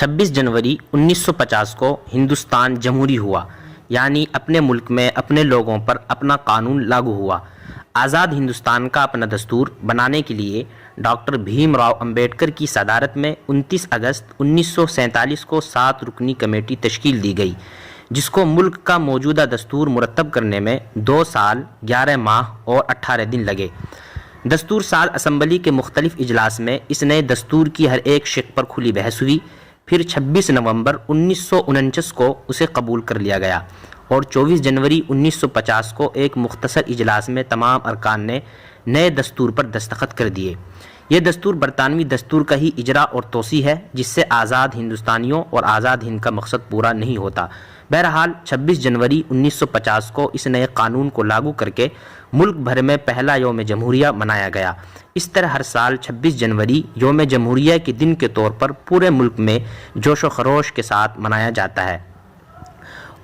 26 जनवरी 1950 को हिंदुस्तान जमहूरी हुआ, यानी अपने मुल्क में अपने लोगों पर अपना कानून लागू हुआ। आज़ाद हिंदुस्तान का अपना दस्तूर बनाने के लिए डॉक्टर भीमराव अंबेडकर की सदारत में 29 अगस्त 1947 को 7 रुकनी कमेटी तश्कील दी गई, जिसको मुल्क का मौजूदा दस्तूर मुरतब करने में 2 साल 11 माह और 18 दिन लगे। दस्तूर साज असम्बली के मुख्तलिफ इजलास में इस नए दस्तूर की हर एक शिक पर खुली बहस हुई। फिर 26 नवंबर 1949 को उसे कबूल कर लिया गया और 24 जनवरी 1950 को एक मुख्तसर इजलास में तमाम अरकान ने नए दस्तूर पर दस्तखत कर दिए। ये दस्तूर बरतानवी दस्तूर का ही इजरा और तोसी है, जिससे आज़ाद हिंदुस्तानियों और आज़ाद हिंद का मकसद पूरा नहीं होता। बहरहाल 26 जनवरी 1950 को इस नए कानून को लागू करके मुल्क भर में पहला यौम जमहूरिया मनाया गया। इस तरह हर साल 26 जनवरी यौम जमहूरिया के दिन के तौर पर पूरे मुल्क में जोश व खरोश के साथ मनाया जाता है।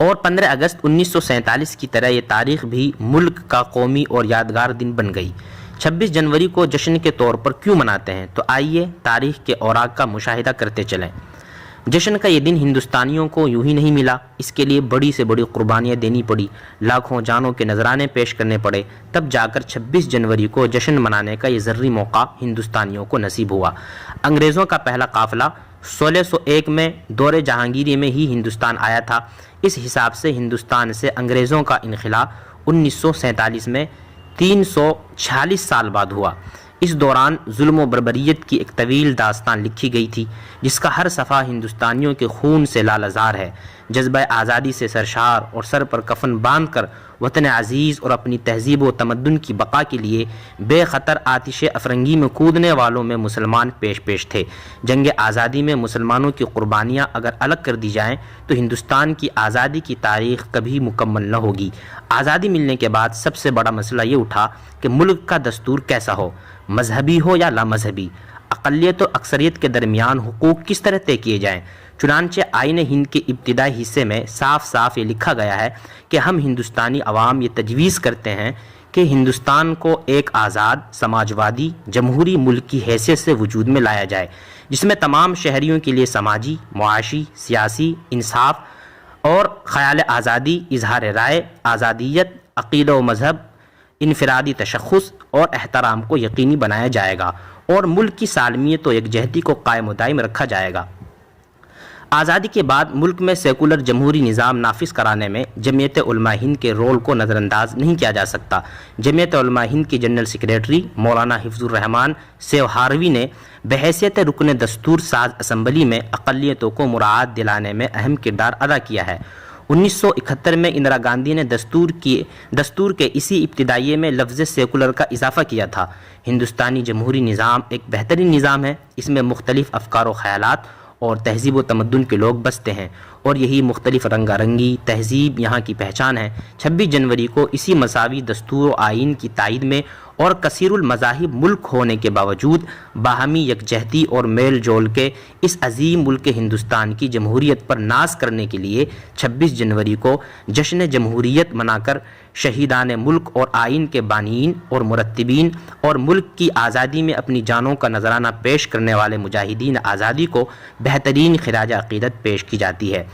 और 15 अगस्त 1947 की तरह ये तारीख भी मुल्क का कौमी और यादगार दिन बन गई। 26 जनवरी को जश्न के तौर पर क्यों मनाते हैं, तो आइए तारीख के औराक का मुशाहिदा करते चलें। जश्न का ये दिन हिंदुस्तानियों को यूं ही नहीं मिला, इसके लिए बड़ी से बड़ी कुर्बानियाँ देनी पड़ी, लाखों जानों के नजराने पेश करने पड़े, तब जाकर 26 जनवरी को जश्न मनाने का ये ज़रूरी मौका हिंदुस्तानियों को नसीब हुआ। अंग्रेज़ों का पहला काफ़िला 1601 में दौरे जहांगीरी में ही हिंदुस्तान आया था। इस हिसाब से हिंदुस्तान से अंग्रेज़ों का इनखिला 1947 में 346 साल बाद हुआ। इस दौरान जुल्म व बर्बरियत की एक तवील दास्तान लिखी गई थी, जिसका हर सफ़ा हिंदुस्तानियों के खून से लालजार है। जज्बा आज़ादी से सरशार और सर पर कफन बांध कर वतन अज़ीज़ और अपनी तहजीब व तमद्दुन की बका के लिए बेखतर आतिश अफरंगी में कूदने वालों में मुसलमान पेश पेश थे। जंग आज़ादी में मुसलमानों की कुर्बानियाँ अगर अलग कर दी जाएँ तो हिंदुस्तान की आज़ादी की तारीख़ कभी मुकम्मल न होगी। आज़ादी मिलने के बाद सबसे बड़ा मसला ये उठा कि मुल्क का दस्तूर कैसा हो, मजहबी हो या लामजहबी, अक़लियत और अक्सरियत के दरमियान हुकूक किस तरह तय किए जाएँ। चुनांचे आईन हिंद के इब्तिदाई हिस्से में साफ साफ ये लिखा गया है कि हम हिंदुस्तानी अवाम ये तजवीज़ करते हैं कि हिंदुस्तान को एक आज़ाद समाजवादी जमहूरी मुल्क की हैसियत से वजूद में लाया जाए, जिसमें तमाम शहरियों के लिए समाजी, मुआशी, सियासी इंसाफ और ख़याल आज़ादी, इजहार राय, आज़ादियत, अक़ीदा व मज़हब, इनफरादी तशख़्ख़ुस और एहतराम को यकीनी बनाया जाएगा और मुल्क की सालमियत व यकजहती को कायम दायम रखा जाएगा। आज़ादी के बाद मुल्क में सेकुलर जमहूरी निज़ाम नाफिज कराने में जमीयत उलमा हिंद के रोल को नज़रअंदाज नहीं किया जा सकता। जमीयत उलमा हिंद के जनरल सेक्रेटरी मौलाना हिफ्ज़ुर रहमान सेवहारवी ने बहैसियत रुकन दस्तूर साज असम्बली में अक़लियतों को मुराद दिलाने में अहम किरदार अदा किया है। 1971 में इंदिरा गांधी ने दस्तूर के इसी इब्तिदाइये में लफ्ज़ सेकुलर का इजाफ़ा किया था। हिंदुस्तानी जमहूरी निज़ाम एक बेहतरीन निज़ाम है, इसमें मुख्तलिफ़ अफ़कार व ख़यालात और तहजीब व तमद्दुन के लोग बसते हैं और यही मुख्तलिफ रंगारंगी तहजीब यहाँ की पहचान है। 26 जनवरी को इसी मसावी दस्तूर व आइन की तायद में और कसीरुल मज़ाहिब मुल्क होने के बावजूद बाहमी यकजहती और मेल जोल के इस अजीम मुल्क हिंदुस्तान की जमहूरियत पर नाज करने के लिए 26 जनवरी को जश्न जमहूरियत मनाकर शहीदान मुल्क और आइन के बानीन और मुरत्तिबीन और मुल्क की आज़ादी में अपनी जानों का नजराना पेश करने वाले मुजाहिदीन आज़ादी को बेहतरीन खिराज अक़ीदत पेश की जाती है।